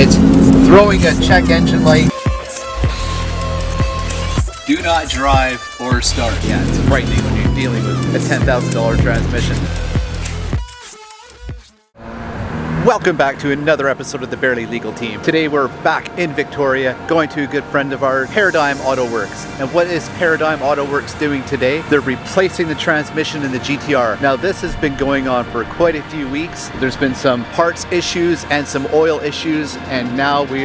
It's throwing a check engine light. Do not drive or start. Yeah, it's frightening when you're dealing with a $10,000 transmission. Welcome back to another episode of the Barely Legal Team. Today we're back in Victoria, going to a good friend of ours, Paradigm Auto Works. And what is Paradigm Auto Works doing today? They're replacing the transmission in the GTR. Now this has been going on for quite a few weeks. There's been some parts issues and some oil issues, and now we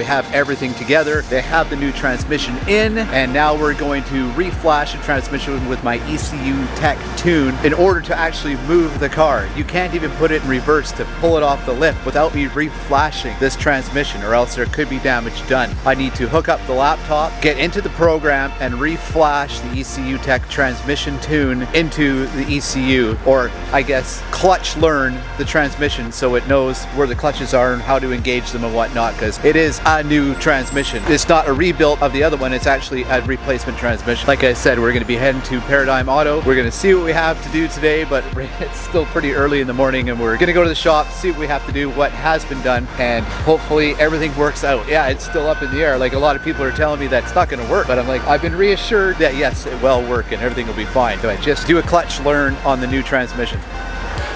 have everything together. They have the new transmission in, and now we're going to reflash the transmission with my ECU Tech tune in order to actually move the car. You can't even put it in reverse to pull it off the lift without me reflashing this transmission, or else there could be damage done. I need to hook up the laptop, get into the program, and reflash the ECU Tech transmission tune into the ECU, or I guess clutch learn the transmission so it knows where the clutches are and how to engage them and whatnot, because it is a new transmission. It's not a rebuild of the other one, it's actually a replacement transmission. Like I said, we're going to be heading to Paradigm Auto. We're going to see what we have to do today, but it's still pretty early in the morning, and we're going to go to the shop, see what we have to do, what has been done, and hopefully everything works out. Yeah, it's still up in the air. Like, a lot of people are telling me that it's not going to work, but I'm like, I've been reassured that yes, it will work and everything will be fine. So I just do a clutch learn on the new transmission.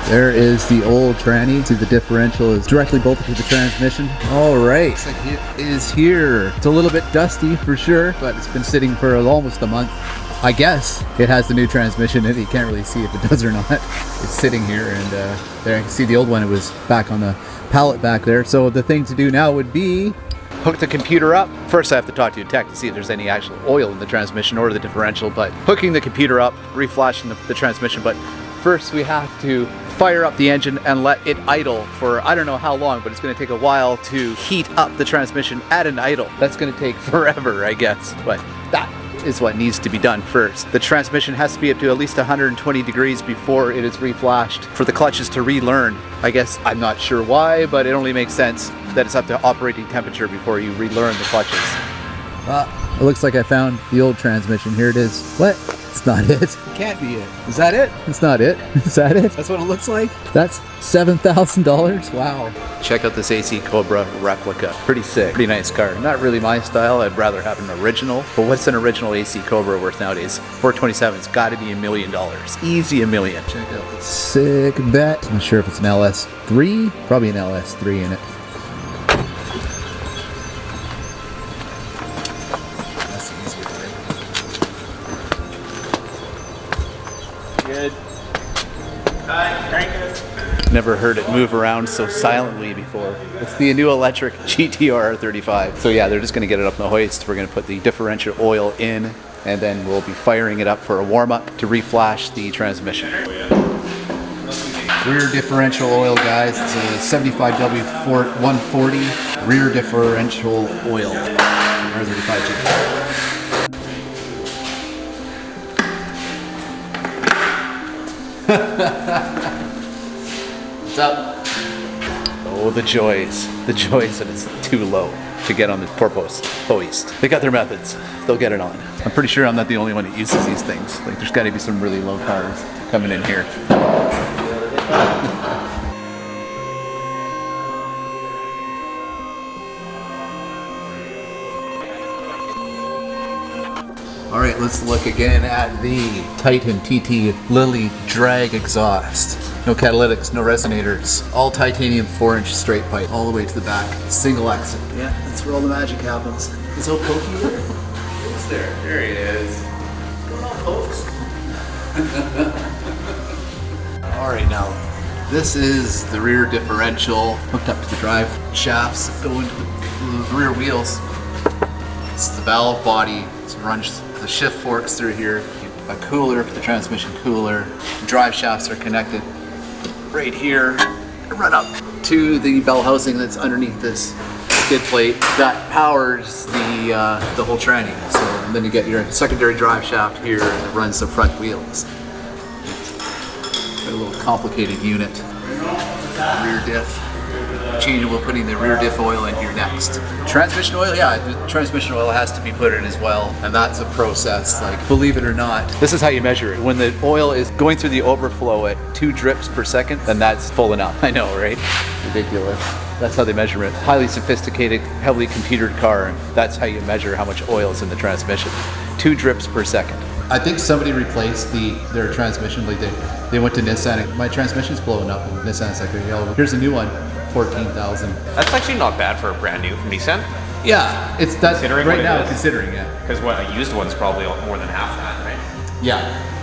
There is the old tranny. See, the differential is directly bolted to the transmission. All right, looks like it is here. It's a little bit dusty for sure, but it's been sitting for almost a month. I guess it has the new transmission in it. You can't really see if it does or not. It's sitting here, and there you can see the old one. It was back on the pallet back there. So the thing to do now would be hook the computer up. First I have to talk to your tech to see if there's any actual oil in the transmission or the differential, but hooking the computer up, reflashing the transmission. But first we have to fire up the engine and let it idle for I don't know how long, but it's going to take a while to heat up the transmission at an idle. That's going to take forever, I guess, but that is what needs to be done first. The transmission has to be up to at least 120 degrees before it is reflashed for the clutches to relearn. I guess I'm not sure why, but it only makes sense that it's up to operating temperature before you relearn the clutches. It looks like I found the old transmission. Here it is. What? It's not it. It can't be it. Is that it? It's not it. Is that it? That's what it looks like? That's $7,000? Wow. Check out this AC Cobra replica. Pretty sick. Pretty nice car. Not really my style. I'd rather have an original. But what's an original AC Cobra worth nowadays? 427's got to be $1 million. Easy $1 million. Check out this sick bet. I'm not sure if it's an LS3. Probably an LS3 in it. Good. Crank it. Never heard it move around so silently before. It's the new electric GTR 35. So yeah, they're just going to get it up in the hoist. We're going to put the differential oil in, and then we'll be firing it up for a warm-up to reflash the transmission. Rear differential oil, guys. It's a 75W 140 rear differential oil. R35G. What's up? Oh, the joys that it's too low to get on the four-post hoist. They got their methods. They'll get it on. I'm pretty sure I'm not the only one that uses these things. Like, there's got to be some really low cars coming in here. All right, let's look again at the Titan TT Lily drag exhaust. No catalytics, no resonators. All titanium 4-inch straight pipe all the way to the back. Single exit. Yeah, that's where all the magic happens. Is old Pokey there? It's there. There he is. What's going on, folks? All right, now this is the rear differential hooked up to the drive shafts that go into the rear wheels. This is the valve body. It runs the shift forks through here. A cooler for the transmission cooler. Drive shafts are connected right here. Run up to the bell housing that's underneath this skid plate that powers the whole tranny. So and then you get your secondary drive shaft here that runs the front wheels. Got a little complicated unit. Rear diff. We're putting the rear diff oil in here next. Transmission oil, yeah, the transmission oil has to be put in as well, and that's a process, like, believe it or not. This is how you measure it. When the oil is going through the overflow at 2 drips per second, then that's full enough. I know, right? Ridiculous. That's how they measure it. Highly sophisticated, heavily computered car, and that's how you measure how much oil is in the transmission. 2 drips per second. I think somebody replaced their transmission. Like they went to Nissan. And my transmission's blowing up, and Nissan's like, "Oh, here's a new one, 14,000." That's actually not bad for a brand new from Nissan. Yeah, it's that's Considering right what it now. is. Considering, yeah. Because what a used one's probably more than half that, right? Yeah.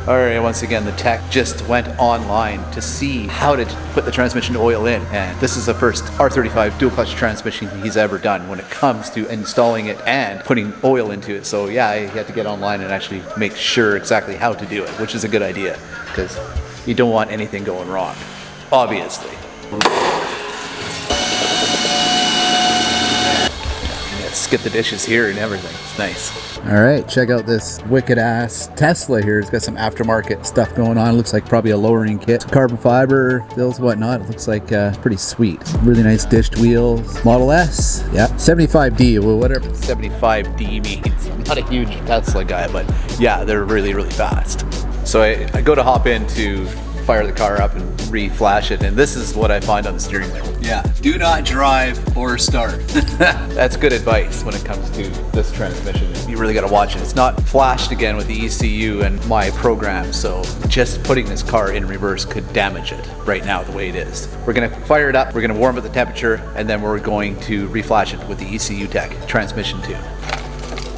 All right, once again, the tech just went online to see how to put the transmission oil in. And this is the first R35 dual clutch transmission he's ever done when it comes to installing it and putting oil into it. So yeah, he had to get online and actually make sure exactly how to do it, which is a good idea because you don't want anything going wrong, obviously. Skip the dishes here and everything. It's nice. All right, check out this wicked ass Tesla here. It's got some aftermarket stuff going on. It looks like probably a lowering kit. Carbon fiber, wheels, whatnot. It looks like pretty sweet. Really nice dished wheels. Model S, yeah. 75D, well, whatever 75D means. I'm not a huge Tesla guy, but yeah, they're really, really fast. So I go to hop in to fire the car up and re-flash it, and this is what I find on the steering wheel. Yeah, do not drive or start. That's good advice when it comes to this transmission. You really got to watch it. It's not flashed again with the ECU and my program, so just putting this car in reverse could damage it right now the way it is. We're going to fire it up, we're going to warm up the temperature, and then we're going to re-flash it with the ECU Tech transmission too.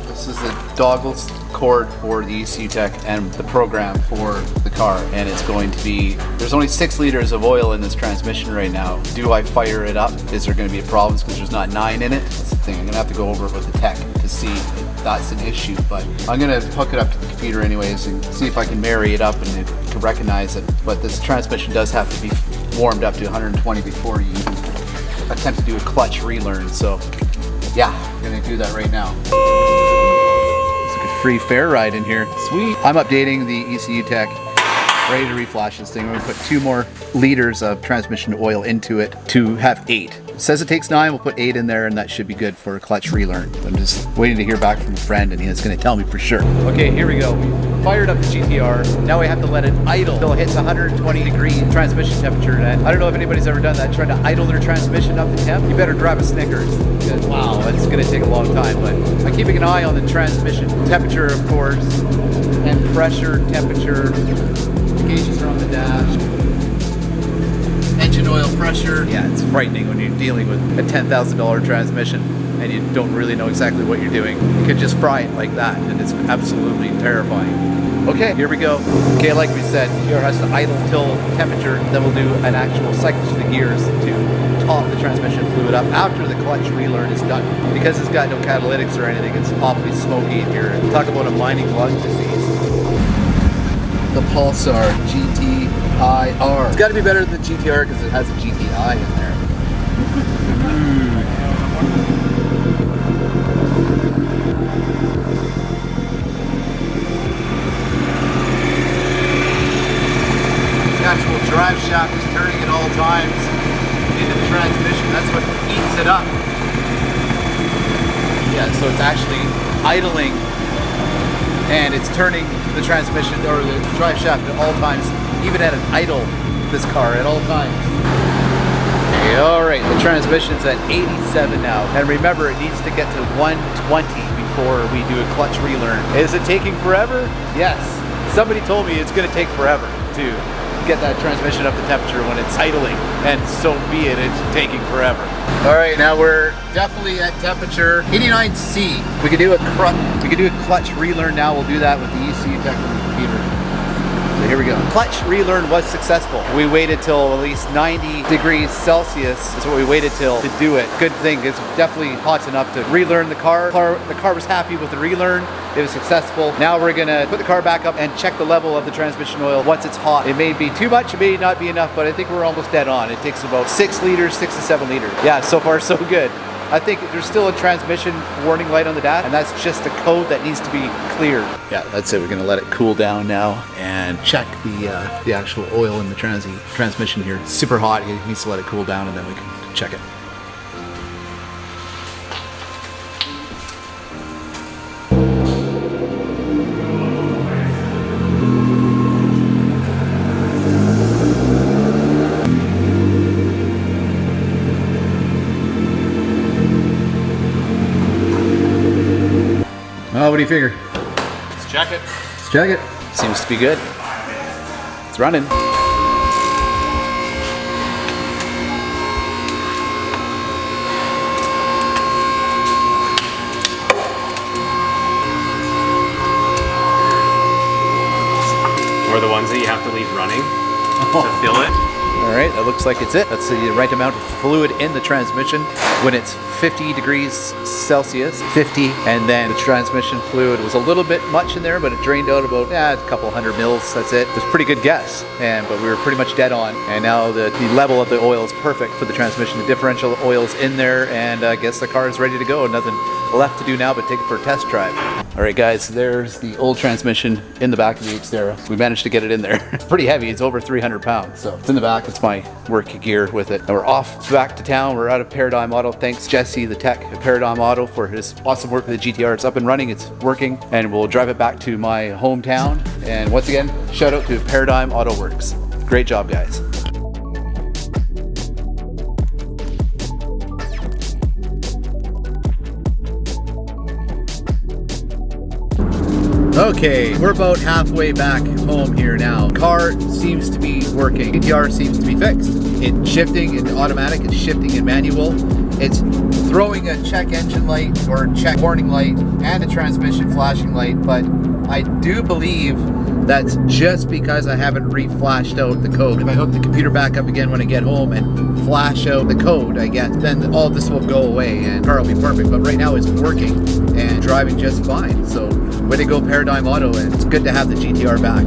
This is the doggles cord for the ECU Tech and the program for the car, and it's going to be, there's only 6 liters of oil in this transmission right now. Do I fire it up? Is there going to be a problem because there's not 9 in it? That's the thing. I'm going to have to go over it with the tech to see if that's an issue, but I'm going to hook it up to the computer anyways and see if I can marry it up and it can recognize it. But this transmission does have to be warmed up to 120 before you attempt to do a clutch relearn. So yeah, I'm going to do that right now. Free fair ride in here. Sweet. I'm updating the ECU Tech. Ready to reflash this thing. We're going to put 2 more liters of transmission oil into it to have 8. It says it takes 9. We'll put 8 in there, and that should be good for a clutch relearn. I'm just waiting to hear back from a friend, and he's going to tell me for sure. Okay, here we go. We fired up the GTR. Now we have to let it idle until it hits 120-degree transmission temperature. And I don't know if anybody's ever done that, trying to idle their transmission up to temp. You better grab a Snickers. Wow, that's going to take a long time. But I'm keeping an eye on the transmission temperature, of course, and pressure, temperature. The gauges are on the dash. Engine oil pressure. Yeah, it's frightening when you're dealing with a $10,000 transmission and you don't really know exactly what you're doing. You could just fry it like that, and it's absolutely terrifying. Okay, here we go. Okay, like we said, here has to idle till temperature, then we'll do an actual cycle to the gears to top the transmission fluid up after the clutch relearn is done. Because it's got no catalytics or anything, it's awfully smoky in here. Talk about a mining lung disease. The Pulsar GTIR. It's got to be better than the GTR because it has a GTI in there. The actual drive shaft is turning at all times into the transmission. That's what eats it up. Yeah, so it's actually idling and it's turning the transmission or the drive shaft at all times, even at an idle, this car at all times. Okay, all right, the transmission's at 87 now. And remember, it needs to get to 120 before we do a clutch relearn. Is it taking forever? Yes. Somebody told me it's gonna take forever to get that transmission up to temperature when it's idling, and so be it, it's taking forever. All right, now we're definitely at temperature 89C. We could do a clutch relearn now. We'll do that with the ECU Tech on the computer. So here we go. Clutch relearn was successful. We waited till at least 90 degrees Celsius is what we waited till to do it. Good thing, it's definitely hot enough to relearn the car. The car was happy with the relearn. It was successful. Now we're gonna put the car back up and check the level of the transmission oil once it's hot. It may be too much, it may not be enough, but I think we're almost dead on. It takes about 6 to 7 liters. Yeah, so far so good. I think there's still a transmission warning light on the dash, and that's just a code that needs to be cleared. Yeah, that's it. We're gonna let it cool down now and check the actual oil in the transmission here. It's super hot. It needs to let it cool down, and then we can check it. What do you figure? Let's check it. Let's check it. Seems to be good. It's running. Or the ones that you have to leave running to fill it. All right, that looks like it's it. That's the right amount of fluid in the transmission. When it's 50 degrees Celsius, 50, and then the transmission fluid was a little bit much in there, but it drained out about a couple hundred mils. That's it. It was a pretty good guess, but we were pretty much dead on. And now the level of the oil is perfect for the transmission. The differential oil is in there, and I guess the car is ready to go. Nothing left to do now but take it for a test drive. All right, guys, there's the old transmission in the back of the Xterra. We managed to get it in there. It's pretty heavy. It's over 300 pounds, so it's in the back. It's my work gear with it. And we're off back to town. We're out of Paradigm Auto. Thanks Jesse, the tech at Paradigm Auto, for his awesome work with the GTR. It's up and running. It's working, and we'll drive it back to my hometown. And once again, shout out to Paradigm Auto Works. Great job, guys. Okay, we're about halfway back home here now. Car seems to be working. GTR seems to be fixed. It's shifting in automatic, it's shifting in manual. It's throwing a check engine light or check warning light and a transmission flashing light, but I do believe that's just because I haven't re-flashed out the code. If I hook the computer back up again when I get home and flash out the code I get, then all this will go away and the car will be perfect. But right now it's working and driving just fine. So way to go, Paradigm Auto, and it's good to have the GTR back.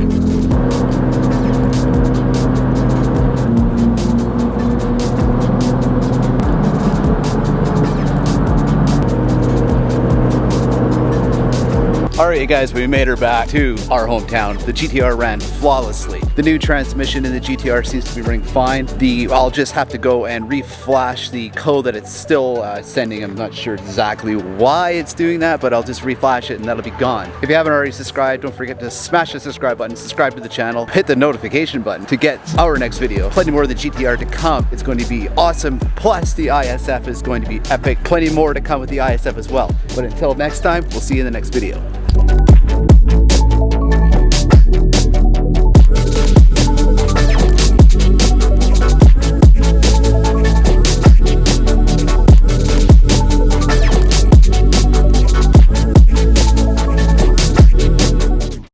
Alright guys, we made her back to our hometown. The GTR ran flawlessly. The new transmission in the GTR seems to be running fine. I'll just have to go and re-flash the code that it's still sending. I'm not sure exactly why it's doing that, but I'll just re-flash it and that'll be gone. If you haven't already subscribed, don't forget to smash the subscribe button, subscribe to the channel, hit the notification button to get our next video. Plenty more of the GTR to come. It's going to be awesome. Plus the ISF is going to be epic. Plenty more to come with the ISF as well. But until next time, we'll see you in the next video.